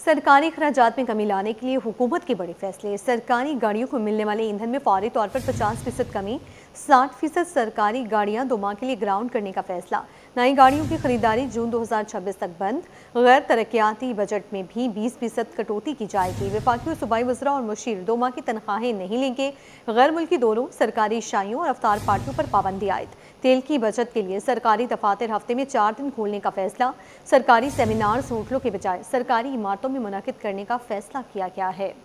सरकारी खराजात में कमी लाने के लिए हुकूमत के बड़े फैसले। सरकारी गाड़ियों को मिलने वाले ईंधन में फौरी तौर पर 50% कमी, 60% सरकारी गाड़ियां 2 माह के लिए ग्राउंड करने का फैसला। नई गाड़ियों की खरीदारी जून 2026 तक बंद। गैर तरक्याती बजट में भी 20% कटौती की जाएगी। वफाकी और सूबाई वज़रा और मुशीर 2 माह की तनख्वाहें नहीं लेंगे। गैर मुल्की दौरों, सरकारी शाइयों और अफ्तार पार्टियों पर पाबंदी आयद। तेल की बचत के लिए सरकारी दफातर हफ्ते में 4 दिन खोलने का फैसला। सरकारी सेमिनार्स होटलों के बजाय सरकारी इमारतों में मुनक़िद करने का फैसला किया गया है।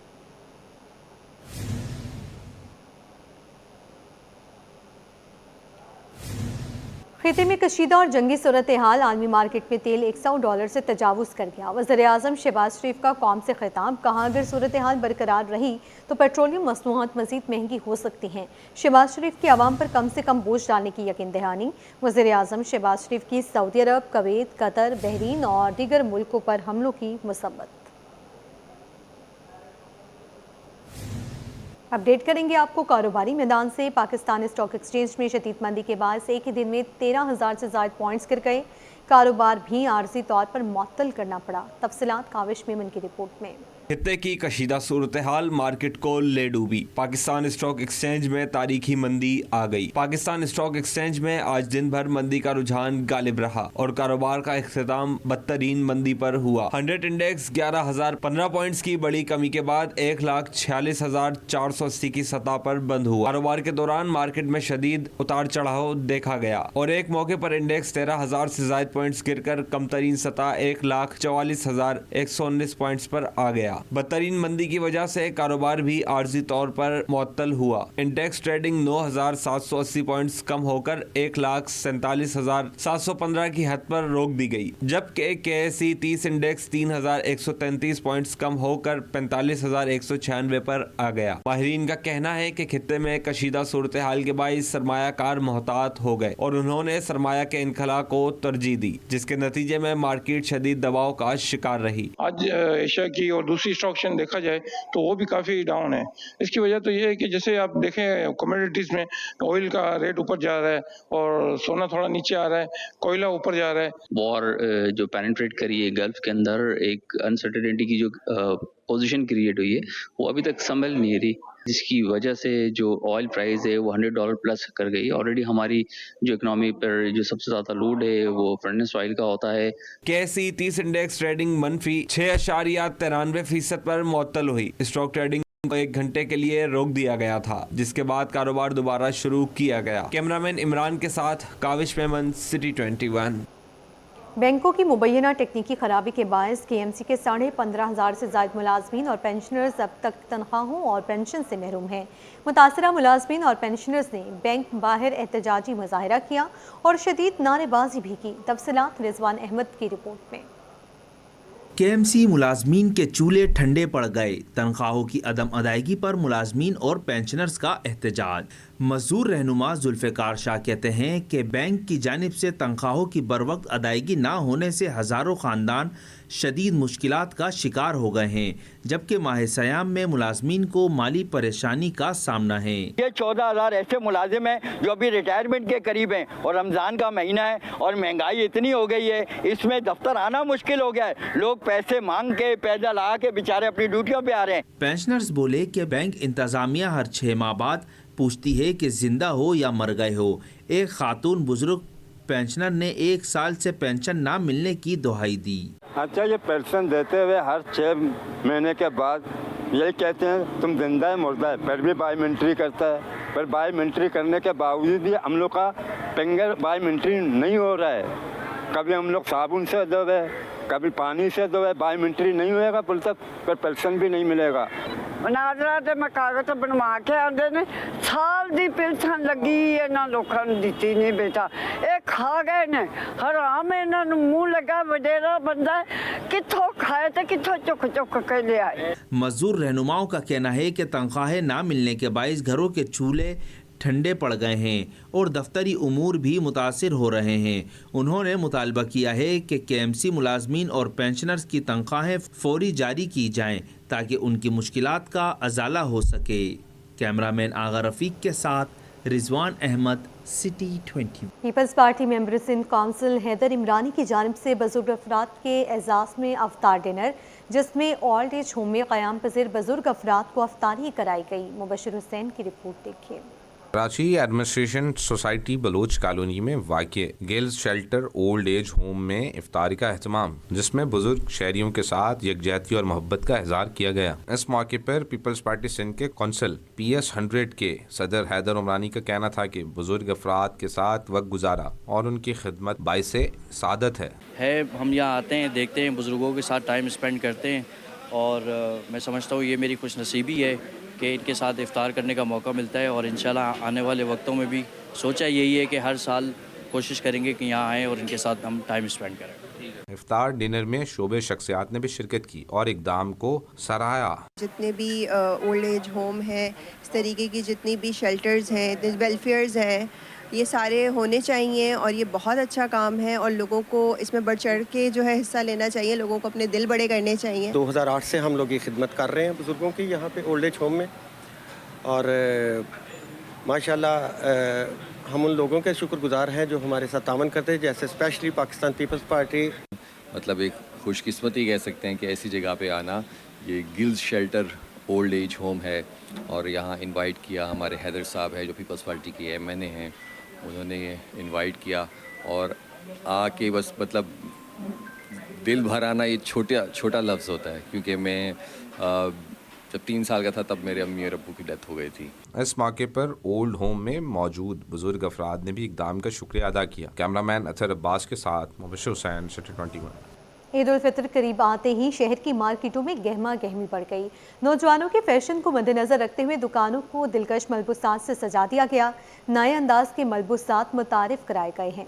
खिते में कशीदा और जंगी सूरत हाल, आलमी मार्केट में तेल $100 से तजावुज़ कर गया। वज़ीर-ए-आज़म शहबाज शरीफ का कौम से खिताब, कहा अगर सूरत हाल बरकरार रही तो पेट्रोलियम मसनूआत मज़ीद महंगी हो सकती हैं। शहबाज शरीफ की आवाम पर कम से कम बोझ डालने की यकीन दहानी। वज़ीर-ए-आज़म शहबाज शरीफ की सऊदी अरब, कुवैत, कतर, बहरीन और दीगर मुल्कों पर हमलों की मुसम्मत। अपडेट करेंगे आपको कारोबारी मैदान से। पाकिस्तान स्टॉक एक्सचेंज में शदीद मंदी के बाद एक ही दिन में 13,000 से ज़ायद पॉइंट्स गिर गए। कारोबार भी आर्जी तौर पर मुअत्तल करना पड़ा। तफसीलात काविश मेमन की रिपोर्ट में। खित्ते की कशीदा सूरत हाल मार्केट को ले डूबी। पाकिस्तान स्टॉक एक्सचेंज में तारीखी मंदी आ गई। पाकिस्तान स्टॉक एक्सचेंज में आज दिन भर मंदी का रुझान गालिब रहा और कारोबार का इख्तिताम बदतरीन मंदी पर हुआ। 100 इंडेक्स 11,015 पॉइंट्स की बड़ी कमी के बाद 1,46,480 की सतह पर बंद हुआ। कारोबार के दौरान मार्केट में शदीद उतार चढ़ाव देखा गया और एक मौके पर इंडेक्स 13,000 से ज्यादा पॉइंट्स गिरकर कमतरीन सतह 1,44,119 पॉइंट्स पर आ गया। बदतरीन मंदी की वजह से कारोबार भी आर्जी तौर पर मुअत्तल हुआ। इंडेक्स ट्रेडिंग 9,780 पॉइंट्स कम होकर 1,47,715 की हद पर रोक दी गई, जबकि KSE 30 इंडेक्स 3,133 पॉइंट्स कम होकर 45,196 पर आ गया। माहिरीन का कहना है कि खित्ते में कशीदा सूरत हाल के बाइस सरमायाकार मोहतात हो गए और उन्होंने सरमाया के इनखला को तरजीह दी, जिसके नतीजे में मार्केट शदीद दबाव का शिकार रही। आज एशिया की और दूसरी स्टॉक एक्सचेंज देखा जाए तो वो भी काफ़ी डाउन है। इसकी वजह तो ये है कि जैसे आप देखें कमोडिटीज़ में ऑयल का रेट ऊपर जा रहा है और सोना थोड़ा नीचे आ रहा है, कोयला ऊपर जा रहा है। वॉर जो पेनिट्रेट करी है गल्फ के अंदर, एक अनसर्टेनिटी की जो पोजीशन क्रिएट हुई है वो अभी तक संभल नहीं रही, जिसकी वजह से जो ऑयल प्राइस है वो $100 प्लस कर गई। ऑलरेडी हमारी जो इकोनॉमी पर जो सबसे ज्यादा लोड है वो फर्नेस ऑयल का होता है। KSE 30 इंडेक्स ट्रेडिंग मनफी 6.93% पर मुअत्तल हुई। स्टॉक ट्रेडिंग को 1 घंटे के लिए रोक दिया गया था, जिसके बाद कारोबार दोबारा शुरू किया गया। कैमरामैन इमरान के साथ काविश मेमन, सिटी 21। बैंकों की मुबैना टेक्निकी खराबी के बायस KMC के 15,500 से ज़ायद मुलाजमीन और पेंशनर्स अब तक तनख्वाहों और पेंशन से महरूम हैं। मुतासरा मुलाजमीन और पेंशनर्स ने बैंक बाहर एहतजाजी मुजाहरा किया और शदीद नारेबाजी भी की। तफसीलात रिजवान अहमद की रिपोर्ट में। KMC मुलाजमीन के चूल्हे ठंडे पड़ गए। तनख्वाहों की अदम अदायगी पर मुलाजमीन और पेंशनर्स का एहतजाज। मजदूर रहनुमा जुल्फ़िकार शाह कहते हैं कि बैंक की जानिब से तनख्वाहों की बरवक्त अदायगी ना होने से हज़ारों ख़ानदान शदीद मुश्किलात का शिकार हो गए हैं, जबकि माह सयाम में मुलाजमीन को माली परेशानी का सामना है। ये 14,000 ऐसे मुलाजिम हैं जो अभी रिटायरमेंट के करीब हैं और रमज़ान का महीना है और महंगाई इतनी हो गई है, इसमें दफ्तर आना मुश्किल हो गया है। लोग पैसे मांग के पैदल आके बेचारे अपनी ड्यूटियों पे आ रहे हैं। पेंशनर्स बोले कि बैंक इंतज़ामिया हर 6 माह बाद पूछती है कि जिंदा हो या मर गए हो। एक खातून बुजुर्ग पेंशनर ने 1 साल से पेंशन ना मिलने की दुहाई दी। अच्छा, ये पेंशन देते हुए हर 6 महीने के बाद यही कहते हैं तुम जिंदा है मुर्दा है, फिर भी बायोमेट्री करता है। पर बायोमेट्री करने के बावजूद भी हम लोग का फिंगर बायोमेट्री नहीं हो रहा है। कभी हम लोग साबुन से धोए, कभी पानी से धोए, बायोमेट्री नहीं होएगा पुल तक, पर पेंशन भी नहीं मिलेगा। नाजरा ते मैं कागज बनवा के आंदे ने, साल दी पेंशन लगी इन्हां लोकां नूं दित्ती नहीं बेटा। ये खा गए ने, हराम इन्हां नूं मूंह लगा। वडेरा बंदा कित्थों खाए ते कित्थों चुक चुक के ले आए। मजदूर रहनुमाओं का कहना है कि तनख्वाहें ना मिलने के बायस घरों के चूल्हे ठंडे पड़ गए हैं और दफ्तरी उमूर भी मुतासिर हो रहे हैं। उन्होंने मुतालबा किया है कि KMC मुलाजमीन और पेंशनर्स की तनख्वाहें फौरी जारी की जाएं ताकि उनकी मुश्किलात का अजाला हो सके। कैमरामैन आगा रफीक के साथ Rizwan Ahmed, city 20। Peoples Party member Sindh council Haider Imrani की जानिब से बुजुर्ग अफराद के एजाज़ में अफ्तार डिनर। जिस में ओल्ड एज होम में क़याम पज़ीर बुजुर्ग अफराद को अफ्तारी कराई गई। मुबशिर हुसैन की रिपोर्ट देखिए। Karachi administration society Baloch colony में वाक़ girls shelter old age home में इफ्तारी का अहतमाम, जिसमें बुजुर्ग शहरियों के साथ यकजहती और मोहब्बत का इजहार किया गया। इस मौके पर पीपल्स पार्टी सिंध के कौंसल PS 100 के सदर हैदर उमरानी का कहना था कि बुजुर्ग अफराद के साथ वक्त गुजारा और उनकी खिदमत बाइसे सादत है। हम यहाँ आते हैं, देखते हैं, बुजुर्गों के साथ टाइम स्पेंड करते हैं और मैं समझता हूँ ये मेरी खुश नसीबी है कि इनके साथ इफ्तार करने का मौका मिलता है और इंशाल्लाह आने वाले वक्तों में भी सोचा यही है कि हर साल कोशिश करेंगे कि यहाँ आएँ और इनके साथ हम टाइम स्पेंड करें। इफ्तार डिनर में शोबे शख्सियात ने भी शिरकत की और इक़दाम को सराहा। जितने भी ओल्ड एज होम है, इस तरीके की जितनी भी शेल्टर्स हैं, वेलफेयर्स हैं, ये सारे होने चाहिए और ये बहुत अच्छा काम है और लोगों को इसमें बढ़ चढ़ के जो है हिस्सा लेना चाहिए, लोगों को अपने दिल बड़े करने चाहिए। 2008 से हम लोग ये खिदमत कर रहे हैं बुज़ुर्गों की यहाँ पे ओल्ड एज होम में और माशाल्लाह हम उन लोगों के शुक्रगुजार हैं जो हमारे साथ तावन करते हैं, जैसे स्पेशली पाकिस्तान पीपल्स पार्टी। मतलब एक खुशकिस्मती कह सकते हैं कि ऐसी जगह पे आना। ये gills shelter old age home है और यहाँ इनवाइट किया हमारे हैदर साहब है जो पीपल्स पार्टी के MNA हैं, उन्होंने इनवाइट किया और आके बस मतलब दिल भर आना ये छोटा लफ्ज़ होता है, क्योंकि मैं जब 3 साल का था तब मेरे अम्मी और अब्बू की डेथ हो गई थी। इस मौके पर ओल्ड होम में मौजूद बुजुर्ग अफराद ने भी इक़दाम का शुक्रिया अदा किया। कैमरामैन अतर अब्बास के साथ मुबशिर हुसैन, सिटी 21। ईद उल फितर करीब आते ही शहर की मार्केटों में गहमा गहमी बढ़ गई। नौजवानों के फैशन को मद्देनजर रखते हुए दुकानों को दिलकश मलबूसात से सजा दिया गया। नए अंदाज के मलबूसात मुतारिफ कराए गए हैं।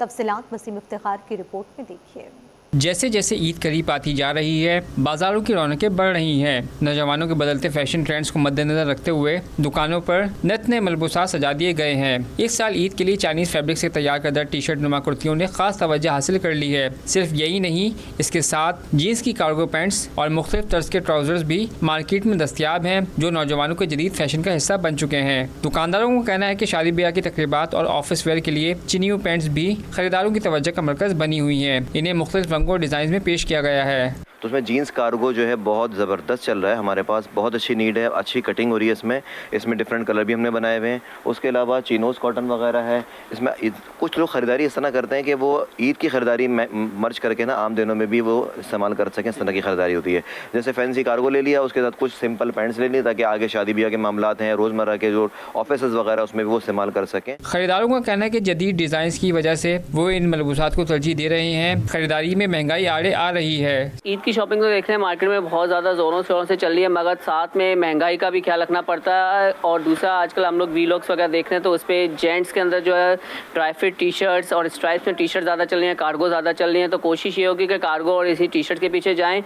तफसीलात वसीम इफ्तिखार की रिपोर्ट में देखिए। जैसे जैसे ईद करीब आती जा रही है, बाज़ारों की रौनकें बढ़ रही हैं। नौजवानों के बदलते फैशन ट्रेंड्स को मद्देनजर रखते हुए दुकानों पर नत नए मलबूसात सजा दिए गए हैं। इस साल ईद के लिए चाइनीज़ फैब्रिक से तैयार करदा टी शर्ट नुमा कुर्तियों ने खास तवज्जो हासिल कर ली है। सिर्फ यही नहीं, इसके साथ जीन्स की कार्गो पैंट्स और मुख्तलिफ तर्ज के ट्राउज़र्स भी मार्केट में दस्तियाब हैं, जो नौजवानों के जदीद फैशन का हिस्सा बन चुके हैं। दुकानदारों का कहना है कि शादी ब्याह की तकरीबात और ऑफिस वेयर के लिए चिनियो पैंट्स भी खरीदारों की तवज्जो का मरकज़ बनी हुई हैं। इन्हें मुख्तलिफ रंगों और डिज़ाइन में पेश किया गया है। तो उसमें जीन्स कार्गो जो है बहुत ज़बरदस्त चल रहा है हमारे पास, बहुत अच्छी नीड है, अच्छी कटिंग हो रही है इसमें डिफरेंट कलर भी हमने बनाए हुए हैं। उसके अलावा चिनोस कॉटन वगैरह है इसमें। कुछ लोग ख़रीदारी इस तरह करते हैं कि वो ईद की ख़रीदारी मर्ज करके ना आम दिनों में भी वो इस्तेमाल कर सकें, इस तरह की ख़रीदारी होती है। जैसे फैंसी कार्गो ले लिया, उसके साथ कुछ सिंपल पैंट्स ले ली ताकि आगे शादी ब्याह के मामलात हैं, रोज़मर्रा के जो ऑफिस वगैरह उसमें भी वो इस्तेमाल कर सकें। खरीदारों का कहना है कि जदीद डिज़ाइन की वजह से वो इन मलबूसात को तरजीह दे रहे हैं। खरीदारी में महंगाई आड़े आ रही है। ईद की शॉपिंग तो देख रहे हैं मार्केट में बहुत ज़्यादा ज़ोरों शोरों से चल रही है, मगर साथ में महंगाई का भी ख्याल रखना पड़ता है। और दूसरा आजकल हम लोग वीलॉग्स वगैरह देख रहे हैं तो उस पर जेंट्स के अंदर जो है ट्राई फिट टी शर्ट्स और स्ट्राइप्स में टी शर्ट ज़्यादा चल रही हैं, कार्गो ज़्यादा चल रही हैं। तो कोशिश ये होगी कि कार्गो और इसी टी शर्ट के पीछे जाएँ।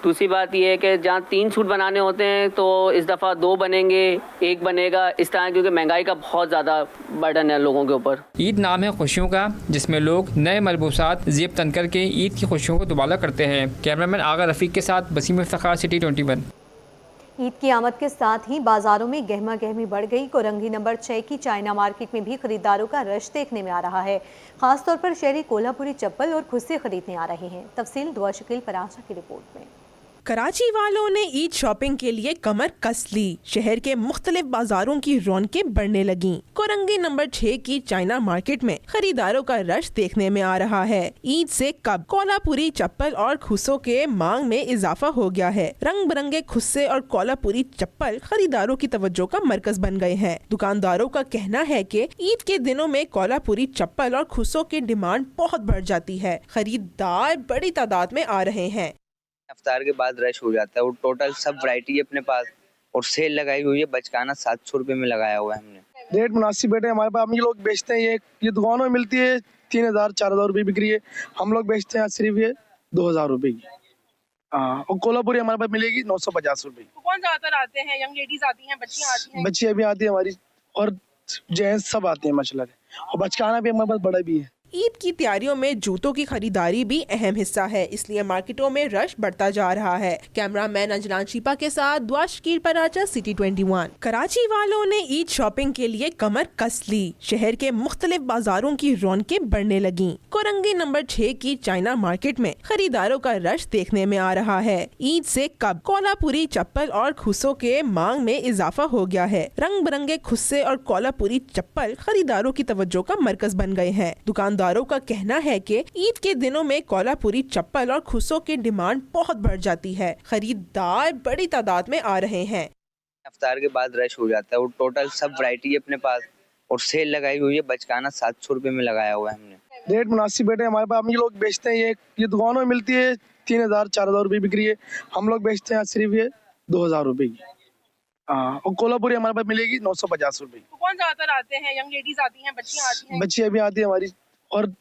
दूसरी बात ये है कि जहाँ 3 सूट बनाने होते हैं तो इस दफ़ा 2 बनेंगे, 1 बनेगा, इस तरह, क्योंकि महंगाई का बहुत ज़्यादा बर्डन है लोगों के ऊपर। ईद नाम है खुशियों का, जिसमें लोग नए मलबूसात जेब तन करके ईद की खुशियों को दुबाला करते हैं। कैमरामैन आगा रफ़ीक के साथ वसीम इफ्तिखार, सिटी 21। ईद की आमद के साथ ही बाजारों में गहमा गहमी बढ़ गई। कोरंगी नंबर 6 की चाइना मार्केट में भी खरीदारों का रश देखने में आ रहा है। खासतौर पर शहरी कोल्हापुरी चप्पल और खुस्से खरीदने आ रहे हैं। तफसील दुआ शकील पराशा की रिपोर्ट में। कराची वालों ने ईद शॉपिंग के लिए कमर कस ली। शहर के मुख्तलिफ बाजारों की रौनकें बढ़ने लगीं। कोरंगी नंबर 6 की चाइना मार्केट में खरीदारों का रश देखने में आ रहा है। ईद से कब कोल्हापुरी चप्पल और खुस्सों के मांग में इजाफा हो गया है। रंग बिरंगे खुस्से और कोल्हापुरी चप्पल खरीदारों की तवज्जो का मरकज बन गए हैं। दुकानदारों का कहना है कि ईद के दिनों में कोल्हापुरी चप्पल और खुस्सों की डिमांड बहुत बढ़ जाती है। खरीदार बड़ी तादाद में आ रहे हैं। इफ्तार के बाद रश हो जाता है और टोटल सब वैरायटी है अपने पास और सेल लगाई हुई है। बचकाना 700 रुपए में लगाया हुआ है हमने। रेट मुनासिब रेट है हमारे पास। हम ये लोग बेचते हैं, ये दुकानों में मिलती है 3000-4000 रुपए बिक्री है। हम लोग बेचते हैं सिर्फ ये 2000 रुपए की। और कोल्हापुरी हमारे पास मिलेगी 950 रुपए। कौन ज्यादातर आते हैं? यंग लेडीज आती हैं, बच्चियां आती हैं? बच्चियां भी आती है हमारी और जेंट्स सब आते हैं माशाल्लाह। और बचकाना भी हमारे पास बड़ा भी है। ईद की तैयारियों में जूतों की खरीदारी भी अहम हिस्सा है, इसलिए मार्केटों में रश बढ़ता जा रहा है। कैमरामैन अंजलान शिपा के साथ दुआ शकील पराचा, सिटी 21। कराची वालों ने ईद शॉपिंग के लिए कमर कस ली। शहर के मुख्तलिफ बाजारों की रौनकें बढ़ने लगी। कोरंगी नंबर 6 की चाइना मार्केट में खरीदारों का रश देखने में आ रहा है। ईद से कब कोलापुरी चप्पल और खुस्सों के मांग में इजाफा हो गया है। रंग बिरंगे खुस्से और कोलापुरी चप्पल खरीदारों की तवज्जो का मरकज बन गए हैं। दुकानदारों का कहना है कि ईद के दिनों में कोलापुरी चप्पल और खुस्सों की डिमांड बहुत बढ़ जाती है। खरीदार बड़ी तादाद में आ रहे हैं। इफ्तार के बाद रश हो जाता है और टोटल सब वैरायटी अपने पास और सेल लगाई हुई है। बचकाना 700 रुपए में लगाया हुआ है हमने। रेट मुनासिब बेटे हमारे पास। हम लोग बेचते हैं ये दुकानों में मिलती है 3000-4000 रुपये बिक्री है। हम लोग बेचते हैं सिर्फ ये 2000 रुपये की। और कोल्हापुरी हमारे पास मिलेगी 950 रुपये। कौन ज्यादातर आते हैं? यंग लेडीज आती हैं, बच्चियां आती हैं? बच्चियां भी आती है हमारी और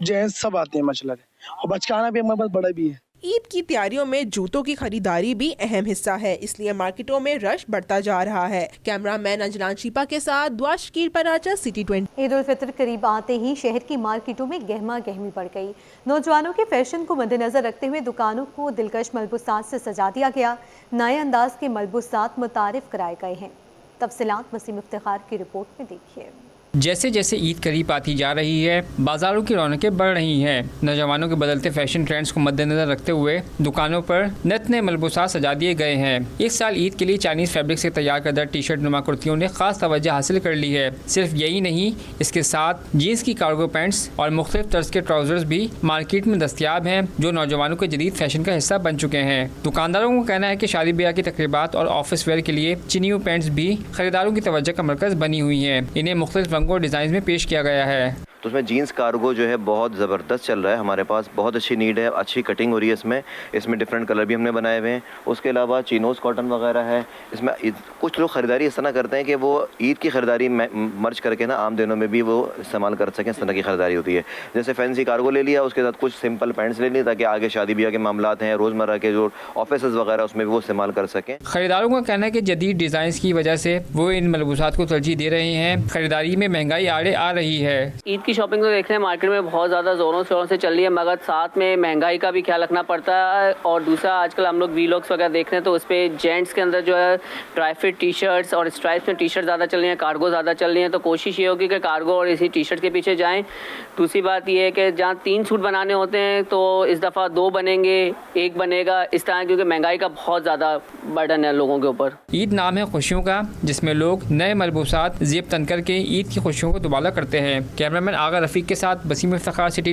जेंट्स सब आते हैं माशाल्लाह। और बचकाना भी हमारे पास बड़ा भी है। ईद की तैयारियों में जूतों की खरीदारी भी अहम हिस्सा है, इसलिए मार्केटों में रश बढ़ता जा रहा है। कैमरामैन अंजलान शिपा के साथ दुआ शकील पराचा, सिटी 20। ईद उल फितर करीब आते ही शहर की मार्केटों में गहमा गहमी बढ़ गई। नौजवानों के फैशन को मद्देनजर रखते हुए दुकानों को दिलकश मलबूसात से सजा दिया गया। नए अंदाज के मलबूसात मुतारिफ कराए गए हैं। तफसीलात वसीम इफ्तिखार की रिपोर्ट में देखिए। जैसे जैसे ईद करीब आती जा रही है, बाज़ारों की रौनकें बढ़ रही हैं। नौजवानों के बदलते फैशन ट्रेंड्स को मद्देनजर रखते हुए दुकानों पर नत नए मलबूसात सजा दिए गए हैं। इस साल ईद के लिए चाइनीज़ फैब्रिक से तैयार करदा टी शर्ट नुमा कुर्तियों ने खास तवज्जो हासिल कर ली है। सिर्फ यही नहीं, इसके साथ जीन्स की कार्गो पैंट्स और मुख्तलिफ तर्ज के ट्राउज़र्स भी मार्केट में दस्तियाब हैं, जो नौजवानों के जदीद फैशन का हिस्सा बन चुके हैं। दुकानदारों का कहना है कि शादी ब्याह की तकरीबात और ऑफिस वेयर के लिए चिनियो पैंट्स भी खरीदारों की तवज्जो का मरकज़ बनी हुई हैं। इन्हें मुख्तलिफ रंगों और डिज़ाइन में पेश किया गया है। तो उसमें जीन्स कार्गो जो है बहुत ज़बरदस्त चल रहा है हमारे पास। बहुत अच्छी नीड है, अच्छी कटिंग हो रही है इसमें डिफरेंट कलर भी हमने बनाए हुए हैं। उसके अलावा चिनोस कॉटन वगैरह है। इसमें कुछ लोग ख़रीदारी इस तरह करते हैं कि वो ईद की ख़रीदारी मर्ज करके ना आम दिनों में भी वो इस्तेमाल कर सकें। इस तरह की ख़रीदारी होती है। जैसे फैंसी कार्गो ले लिया, उसके साथ कुछ सिंपल पैंट्स ले ली ताकि आगे शादी ब्याह के मामलात हैं, रोज़मर्रा के जो ऑफिस वगैरह उसमें भी वो इस्तेमाल कर सकें। खरीदारों का कहना है कि जदीद डिज़ाइन की वजह से वो इन मलबूसात को तरजीह दे रहे हैं। खरीदारी में महंगाई आड़े आ रही है। ईद की शॉपिंग तो देख रहे हैं मार्केट में बहुत ज़्यादा ज़ोरों शोरों से चल रही है, मगर साथ में महंगाई का भी ख्याल रखना पड़ता है। और दूसरा, आजकल हम लोग वीलॉग्स वगैरह देख रहे हैं तो उस पर जेंट्स के अंदर जो है ड्राई फिट टी शर्ट्स और स्ट्राइप्स में टी शर्ट ज़्यादा चल रही हैं, कार्गो ज़्यादा चल रही हैं। तो कोशिश ये होगी कि कार्गो और इसी टी शर्ट के पीछे जाएँ। दूसरी बात ये है कि जहाँ 3 सूट बनाने होते हैं तो इस दफ़ा 2 बनेंगे, 1 बनेगा, इस तरह, क्योंकि महंगाई का बहुत ज़्यादा बर्डन है लोगों के ऊपर। ईद नाम है खुशियों का, जिसमें लोग नए मलबूसात जेब तन करके ईद की खुशियों को दुबाला करते हैं। कैमरामैन आगा रफीक के साथ वसीम इफ्तिखार, सिटी